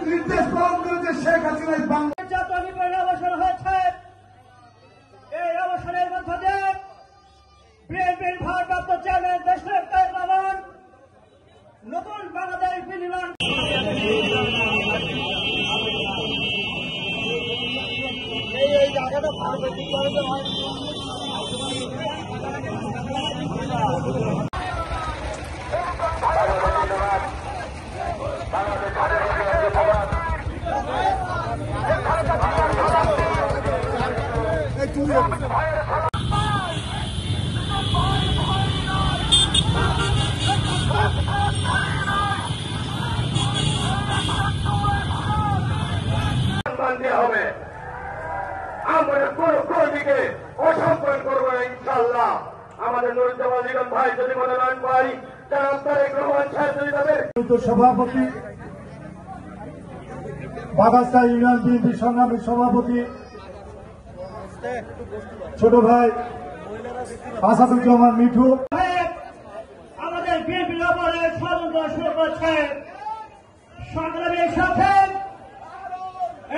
নির্দেশ পালন করেছে শেখ হাসিনা জাতীয় নির্বাচনের অবসর হয়েছে। এই অবসরের মধ্য দিয়ে বিএনপির ভারপ্রাপ্ত চেয়ারম্যান দেশের তারেক রহমান নতুন বাংলাদেশ বিনির্মাণ এই জায়গাটা হবে। আমরা কোন কর্মীকে অসম্মান করবো না ইনশাআল্লাহ। আমাদের নুরুজ্জামান লিটন ভাই যদি মনোনয়ন পাই, তারা তারেক রহমান সাহেব সভাপতি, বাগাস্তা ইউনিয়ন বিএনপি সংগ্রামী সভাপতি ছোট ভাই আসাদুজ্জামান মিঠু আমাদের বিএনপির ব্যাপারে ষড়যন্ত্র শুরু করছে। সংগ্রামের সাথে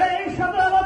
এই 17